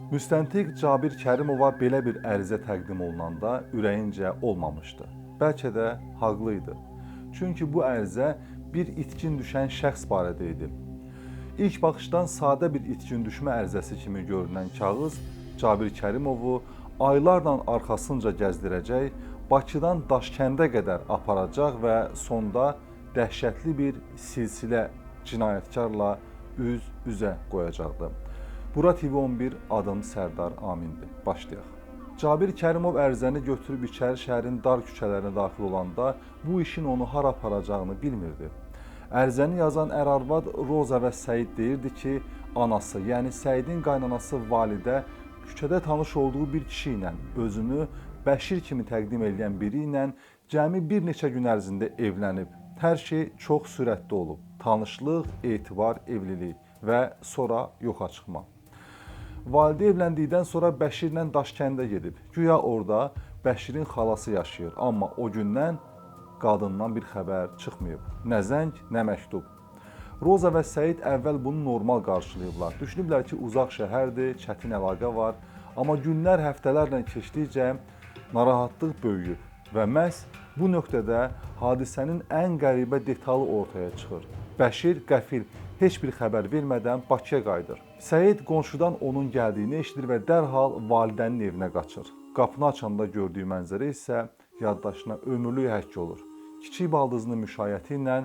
Müstəntiq Cabir Kərimova belə bir ərizə təqdim olunanda ürəyincə olmamışdı. Bəlkə də haqlı idi. Çünki bu ərizə bir itkin düşən şəxs barədə idi. İlk baxışdan sadə bir itkin düşmə ərizəsi kimi görünən kağız Cabir Kərimovu aylarla arxasınca gəzdirəcək, Bakıdan Daşkəndə qədər aparacaq və sonda dəhşətli bir silsilə cinayətkarla üz-üzə qoyacaqdı. Bura TV11, adım Sərdar Amindir. Başlayaq. Cabir Kərimov ərizəni götürüb İçəri şəhərin dar küçələrinə daxil olanda bu işin onu hara aparacağını bilmirdi. Ərizəni yazan ər-arvad Roza və Səid deyirdi ki, anası, yəni Səidin qaynanası Validə küçədə tanış olduğu bir kişi ilə, özünü Bəşir kimi təqdim edən biri ilə cəmi bir neçə gün ərzində evlənib. Hər şey çox sürətli olub. Tanışlıq, etibar, evlilik və sonra yoxa çıxma. Validə evləndikdən sonra Bəşirlə Daşkəndə gedib. Güya orada Bəşirin xalası yaşayır. Amma o gündən qadından bir xəbər çıxmayıb. Nə zəng, nə məktub. Roza və Səid əvvəl bunu normal qarşılayıblar. Düşünüblər ki, uzaq şəhərdir, çətin əlaqə var. Amma günlər həftələrlə keçdikcə narahatlıq böyüyüb və məhz bu nöqtədə hadisənin ən qəribə detalı ortaya çıxır. Bəşir qəfil heç bir xəbər vermədən Bakıya qayıdır. Səid qonşudan onun gəldiyini eşidir və dərhal validənin evinə qaçır. Qapını açanda gördüyü mənzərə isə yaddaşına ömürlük həkk olur. Kiçik baldızının müşayiəti ilə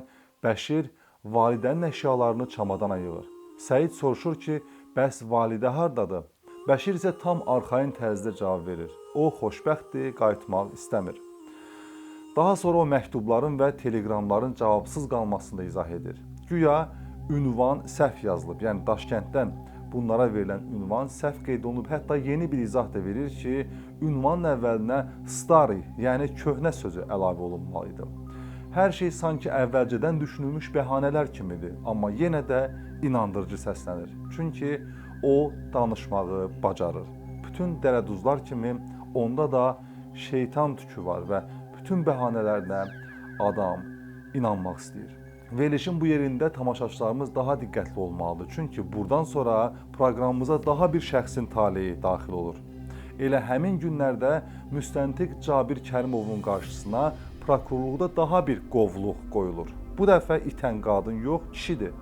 Bəşir validənin əşyalarını çamadana yığır. Səid soruşur ki, bəs validə hardadır? Bəşir isə tam arxayın tərzdə cavab verir. O xoşbəxtdir, qayıtmaq istəmir. Daha sonra o məktubların və teleqramların cavabsız qalmasını da izah edir. Güya ünvan səhv yazılıb, yəni Daşkənddən bunlara verilən ünvan səhv qeyd olunub. Hətta yeni bir izah da verir ki, ünvanın əvvəlinə stari, yəni köhnə sözü əlavə olunmalıydı. Hər şey sanki əvvəlcədən düşünülmüş bəhanələr kimidir, amma yenə də inandırıcı səslənir. Çünki o danışmağı bacarır. Bütün dələduzlar kimi onda da şeytan tükü var və bütün bəhanələrlə adam inanmaq istəyir. Verilişin bu yerində tamaşaçılarımız daha diqqətli olmalıdır. Çünki buradan sonra proqramımıza daha bir şəxsin taleyi daxil olur. Elə həmin günlərdə müstəntiq Cabir Kərimovun qarşısına prokurorluqda daha bir qovluq qoyulur. Bu dəfə itən qadın yox, kişidir.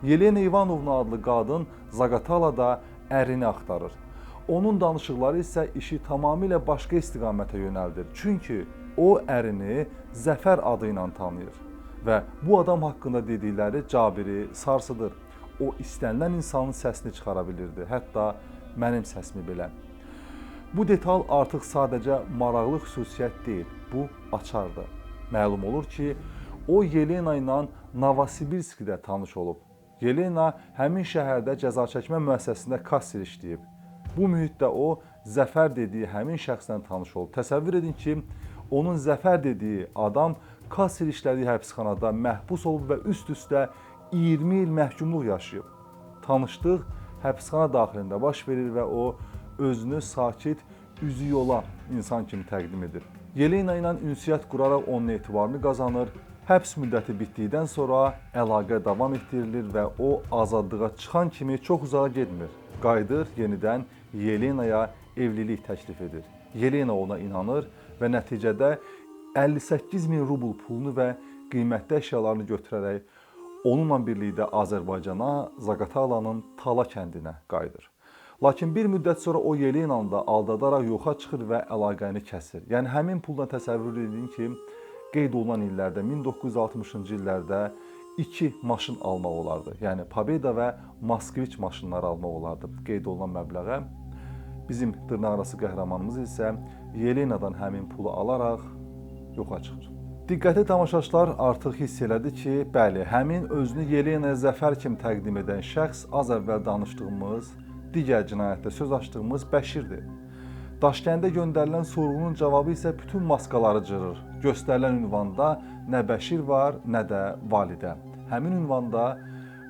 Yelena İvanovna adlı qadın Zaqatalada ərini axtarır. Onun danışıqları isə işi tamamilə başqa istiqamətə yönəldir. Çünki o ərini Zəfər adı ilə tanıyır və bu adam haqqında dedikləri Cabiri sarsıdır. O istənilən insanın səsini çıxara bilirdi, hətta mənim səsimi belə. Bu detal artıq sadəcə maraqlı xüsusiyyət deyil, bu açardır. Məlum olur ki, o Yelena ilə Novosibirskdə tanış olub. Yelena həmin şəhərdə cəza çəkmə müəssisəsində kasser işləyib. Bu mühitdə o, Zəfər dediyi həmin şəxslə tanış olub. Təsəvvür edin ki, onun Zəfər dediyi adam kasser işlədiyi həbsxanada məhbus olub və üst-üstə 20 il məhkumluq yaşayıb. Tanışlıq həbsxana daxilində baş verir və o, özünü sakit, üzü yola insan kimi təqdim edir. Yelena ilə ünsiyyət quraraq onun etibarını qazanır. Həbs müddəti bitdikdən sonra əlaqə davam etdirilir və o azadlığa çıxan kimi çox uzağa getmir. Qayıdır, yenidən Yelenaya evlilik təklif edir. Yelena ona inanır və nəticədə 58.000 rubl pulunu və qiymətli əşyalarını götürərək onunla birlikdə Azərbaycana, Zaqatalanın Tala kəndinə qayıdır. Lakin bir müddət sonra o Yelenanı da aldadaraq yoxa çıxır və əlaqəni kəsir. Yəni həmin pulla təsəvvür edin ki, qeyd olunan illərdə, 1960-cı illərdə 2 maşın almaq olardı. Yəni Pobeda və Moskviç maşınları almaq olardı qeyd olunan məbləğə. Bizim dırnaqarası qəhrəmanımız isə Yelena'dan həmin pulu alaraq yoxa çıxır. Diqqətli tamaşaçılar artıq hiss elədi ki, bəli, həmin özünü Yelena'ya Zəfər kimi təqdim edən şəxs az əvvəl danışdığımız, digər cinayətdə söz açdığımız Bəşirdir. Daşkəndə göndərilən sorğunun cavabı isə bütün maskaları cırır. Göstərilən ünvanda nə Bəşir var, nə də Validə. Həmin ünvanda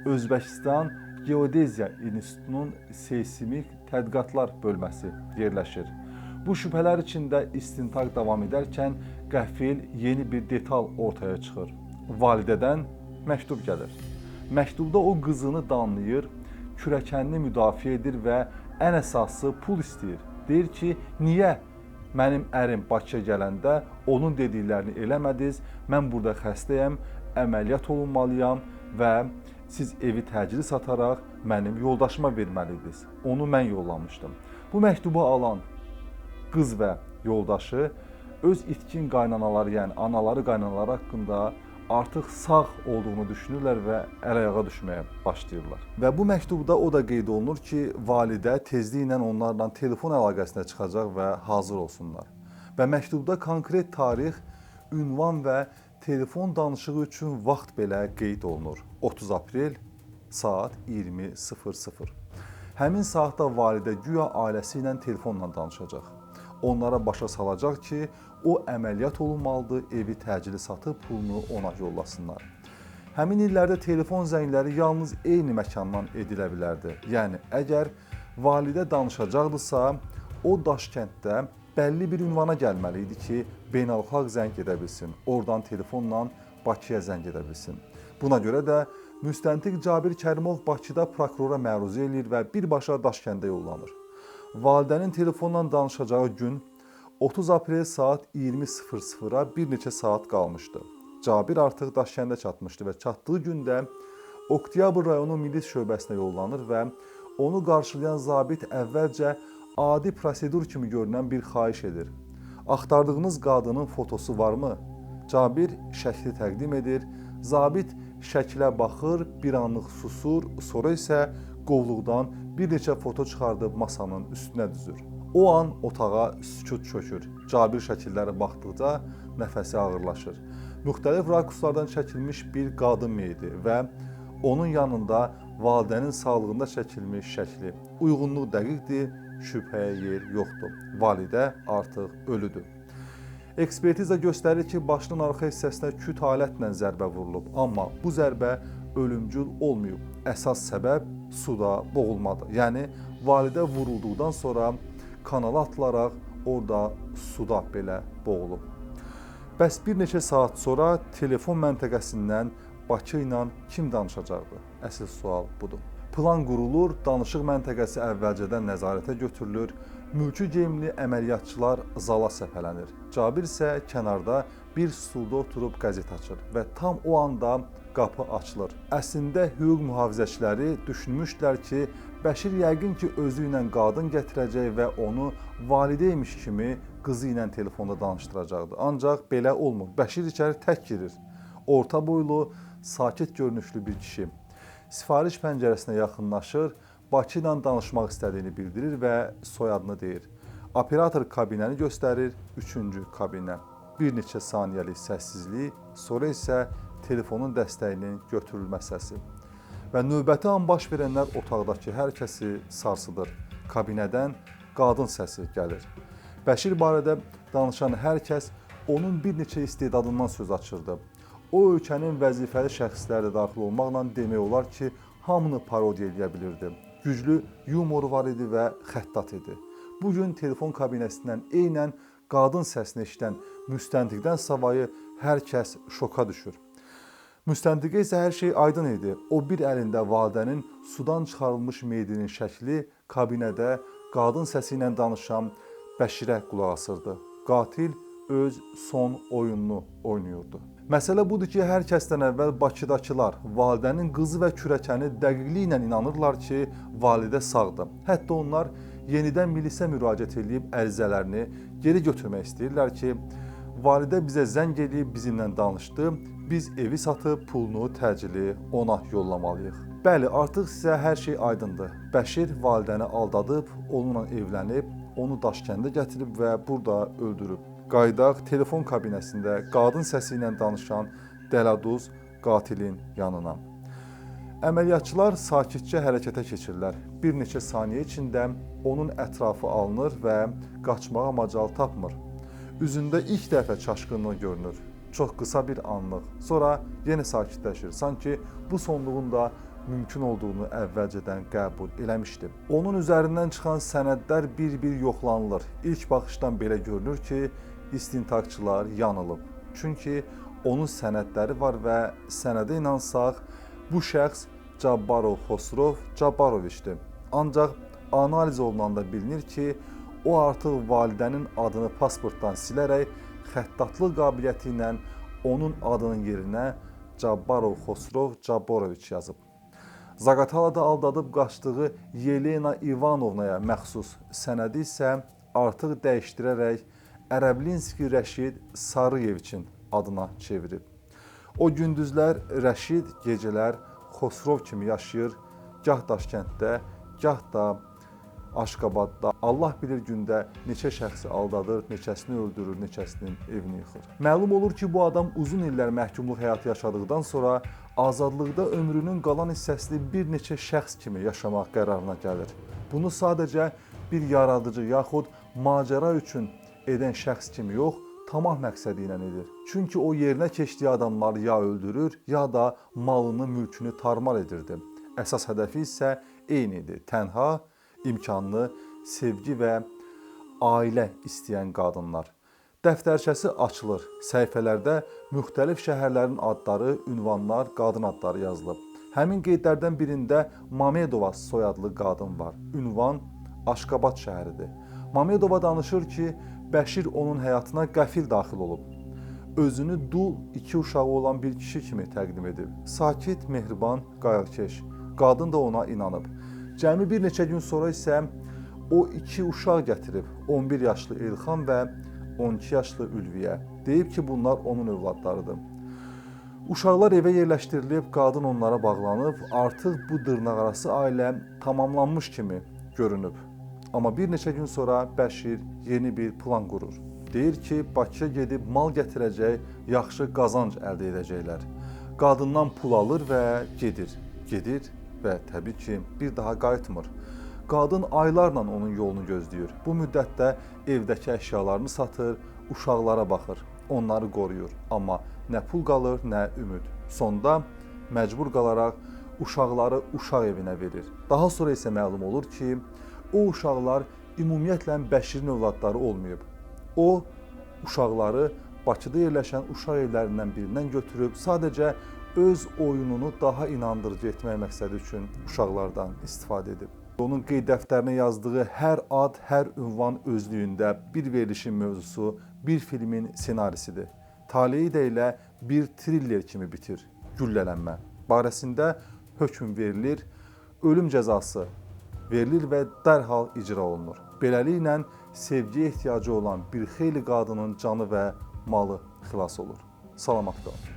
Özbəkistan Geodeziya İnstitutunun seysmik tədqiqatlar bölməsi yerləşir. Bu şübhələr içində istintaq davam edərkən qəfil yeni bir detal ortaya çıxır. Validədən məktub gəlir. Məktubda o qızını danlayır, kürəkənini müdafiə edir və ən əsası pul istəyir. Deyir ki, niyə mənim ərim Bakıya gələndə onun dediklərini eləmədiniz, mən burada xəstəyəm, əməliyyat olunmalıyam və siz evi təcili sataraq mənim yoldaşıma verməliydiniz. Onu mən yollamışdım. Bu məktubu alan qız və yoldaşı öz itkin qaynanaları, yəni anaları, qaynanaları haqqında artıq sağ olduğunu düşünürlər və əl-ayağa düşməyə başlayırlar. Və bu məktubda o da qeyd olunur ki, validə tezliklə onlarla telefon əlaqəsinə çıxacaq və hazır olsunlar. Və məktubda konkret tarix, ünvan və telefon danışığı üçün vaxt belə qeyd olunur. 30 aprel saat 20:00. Həmin saatda validə güya ailəsi ilə telefonla danışacaq. Onlara başa salacaq ki, o əməliyyat olunmalıdır, evi təcili satıb pulunu ona yollasınlar. Həmin illərdə telefon zəngləri yalnız eyni məkandan edilə bilərdi. Yəni, əgər validə danışacaqdısa, o Daşkənddə bəlli bir ünvana gəlməli idi ki, beynəlxalq zəng edə bilsin. Oradan telefonla Bakıya zəng edə bilsin. Buna görə də müstəntiq Cabir Kərimov Bakıda prokurora məruzə eləyir və birbaşa Daşkəndə yollanır. Validənin telefonla danışacağı gün 30 aprel saat 20:00-a bir neçə saat qalmışdı. Cabir artıq Daşkəndə çatmışdı və çatdığı gündə Oktyabr rayonu milis şöbəsinə yollanır və onu qarşılayan zabit əvvəlcə adi prosedur kimi görünən bir xahiş edir. Axtardığınız qadının fotosu varmı? Cabir şəkli təqdim edir. Zabit şəklə baxır, bir anlıq susur, sonra isə qovluqdan bir neçə foto çıxardıb masanın üstünə düzür. O an otağa sükut çökür. Cabir şəkillərə baxdıqca nəfəsi ağırlaşır. Müxtəlif rakurslardan çəkilmiş bir qadın meyidi və onun yanında validənin sağlığında çəkilmiş şəkli. Uyğunluq dəqiqdir, şübhəyə yer yoxdur. Validə artıq ölüdür. Ekspertiza göstərir ki, başının arxa hissəsinə küt alətlə zərbə vurulub, amma bu zərbə ölümcül olmayıb. Əsas səbəb suda boğulmadır. Yəni, validə vurulduqdan sonra kanala atılaraq orada suda belə boğulub. Bəs bir neçə saat sonra telefon məntəqəsindən Bakı ilə kim danışacaqdı? Əsl sual budur. Plan qurulur, danışıq məntəqəsi əvvəlcədən nəzarətə götürülür, mülki geyimli əməliyyatçılar zala səpələnir. Cabir isə kənarda bir stulda oturub qəzet açır və tam o anda qapı açılır. Əslində hüquq mühafizəçiləri düşünmüşdülər ki, Bəşir yəqin ki, özü ilə qadın gətirəcək və onu valideymiş kimi qızı ilə telefonda danışdıracaqdı. Ancaq belə olmur. Bəşir içəri tək girir. Orta boylu, sakit görünüşlü bir kişi. Sifariş pəncərəsinə yaxınlaşır, Bakı ilə danışmaq istədiyini bildirir və soyadını deyir. Operator kabinəni göstərir, 3-cü kabinə. Bir neçə saniyəlik səssizlik, sonra isə telefonun dəstəyinin götürülmə səsi. Və növbəti an baş verənlər otaqdakı hər kəsi sarsıdır. Kabinədən qadın səsi gəlir. Bəşir barədə danışan hər kəs onun bir neçə istedadından söz açırdı. O ölkənin vəzifəli şəxsləri də daxil olmaqla demək olar ki, hamını parodiya edə bilirdi. Güclü yumoru var idi və xəttat idi. Bugün telefon kabinəsindən eynən qadın səsini eşidən müstəntiqdən savayı hər kəs şoka düşür. Müstəntiqə isə hər şey aydın idi. O bir əlində validənin sudan çıxarılmış meyidinin şəkli, kabinədə qadın səsi ilə danışan Bəşirə qulaq asırdı. Qatil öz son oyununu oynayırdı. Məsələ budur ki, hər kəsdən əvvəl Bakıdakılar validənin qızı və kürəkəni dəqiqliklə inanırlar ki, validə sağdır. Hətta onlar yenidən milisə müraciət edib ərizələrini geri götürmək istəyirlər ki, validə bizə zəng edib bizimlə danışdı, biz evi satıb pulunu təcili ona yollamalıyıq. Bəli, artıq sizə hər şey aydındır. Bəşir validəni aldadıb, onunla evlənib, onu Daşkəndə gətirib və burada öldürüb. Qaydaq telefon kabinəsində qadın səsi ilə danışan dələduz qatilin yanına. Əməliyyatçılar sakitcə hərəkətə keçirlər. Bir neçə saniyə içində onun ətrafı alınır və qaçmağa macal tapmır. Üzündə ilk dəfə çaşqınlıq görünür. Çox qısa bir anlıq. Sonra yenə sakitləşir. Sanki bu sonluğun da mümkün olduğunu əvvəlcədən qəbul eləmişdi. Onun üzərindən çıxan sənədlər bir-bir yoxlanılır. İlk baxışdan belə görünür ki, istintaqçılar yanılıb. Çünki onun sənədləri var və sənədə inansaq, bu şəxs Cabbarov Xosrov Cabbaroviçdir. Ancaq analiz olunanda bilinir ki, o artıq validənin adını pasportdan silərək xəttatlıq qabiliyyəti ilə onun adının yerinə Cabbarov Xosrov Cabboroviç yazıb. Zaqatalada aldadıb qaçdığı Yelena İvanovnaya məxsus sənədi isə artıq dəyişdirərək Ərəblinski Rəşid Sarıyeviçin adına çevirib. O gündüzlər Rəşid, gecələr Xosrov kimi yaşayır, gah Daşkənddə, gah da Aşqabadda. Allah bilir gündə neçə şəxsi aldadır, neçəsini öldürür, neçəsinin evini yıxır. Məlum olur ki, bu adam uzun illər məhkumluq həyatı yaşadıqdan sonra azadlıqda ömrünün qalan hissəsini bir neçə şəxs kimi yaşamaq qərarına gəlir. Bunu sadəcə bir yaradıcı yaxud macəra üçün edən şəxs kimi yox, tamah məqsədi ilə edir. Çünki o yerinə keçdiyi adamları ya öldürür, ya da malını, mülkünü tarmar edirdi. Əsas hədəfi isə eyni idi: tənha, imkanlı, sevgi və ailə istəyən qadınlar. Dəftərçəsi açılır. Səhifələrdə müxtəlif şəhərlərin adları, ünvanlar, qadın adları yazılıb. Həmin qeydlərdən birində Mamedova soyadlı qadın var. Ünvan Aşqabad şəhəridir. Mamedova danışır ki, Bəşir onun həyatına qəfil daxil olub. Özünü dul, 2 uşağı olan bir kişi kimi təqdim edib. Sakit, mehriban, qayğıkeş. Qadın da ona inanıb. Cəmi bir neçə gün sonra isə o 2 uşaq gətirib. 11 yaşlı Elxan və 12 yaşlı Ülviyə. Deyib ki, bunlar onun övladlarıdır. Uşaqlar evə yerləşdirilib, qadın onlara bağlanıb, artıq bu dırnaqarası ailə tamamlanmış kimi görünüb. Amma bir neçə gün sonra Bəşir yeni bir plan qurur. Deyir ki, Bakıya gedib mal gətirəcək, yaxşı qazanc əldə edəcəklər. Qadından pul alır və gedir. Gedir və təbii ki, bir daha qayıtmır. Qadın aylarla onun yolunu gözləyir. Bu müddətdə evdəki əşyalarını satır, uşaqlara baxır, onları qoruyur. Amma nə pul qalır, nə ümid. Sonda məcbur qalaraq uşaqları uşaq evinə verir. Daha sonra isə məlum olur ki, o uşaqlar ümumiyyətlə Bəşirin övladları olmayıb. O, uşaqları Bakıda yerləşən uşaq evlərindən birindən götürüb, sadəcə öz oyununu daha inandırıcı etmək məqsədi üçün uşaqlardan istifadə edib. Onun qeyd dəftərinə yazdığı hər ad, hər ünvan özlüyündə bir verilişin mövzusu, bir filmin senarisidir. Taleyi də elə bir triller kimi bitir. Güllələnmə barəsində hökm verilir, ölüm cəzası verilir və dərhal icra olunur. Beləliklə, sevgiyə ehtiyacı olan bir xeyli qadının canı və malı xilas olur. Salamat qalın.